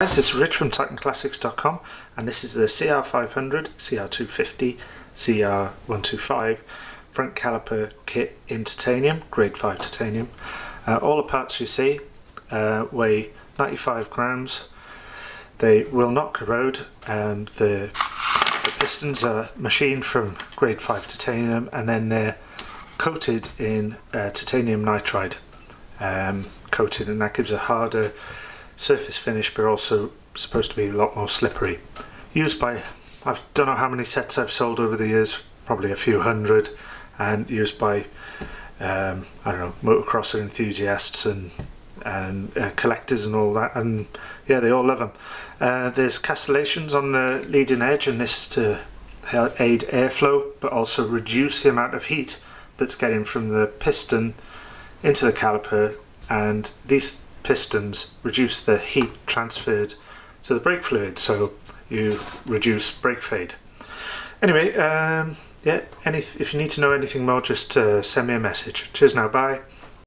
Guys, this is Rich from TitanClassics.com, and this is the cr500, cr250, cr125 front caliper kit in titanium, grade 5 titanium. All the parts you see weigh 95 grams. They will not corrode. The pistons are machined from grade 5 titanium, and then they're coated in titanium nitride coated, and that gives a harder surface finish, but also supposed to be a lot more slippery. Used by, I don't know how many sets I've sold over the years, probably a few hundred, and used by I don't know, motocrosser enthusiasts and collectors and all that, and yeah, they all love them. There's castellations on the leading edge, and this to aid airflow but also reduce the amount of heat that's getting from the piston into the caliper, and these pistons reduce the heat transferred to the brake fluid, so you reduce brake fade. Anyway, yeah, if you need to know anything more, just send me a message. Cheers now, bye.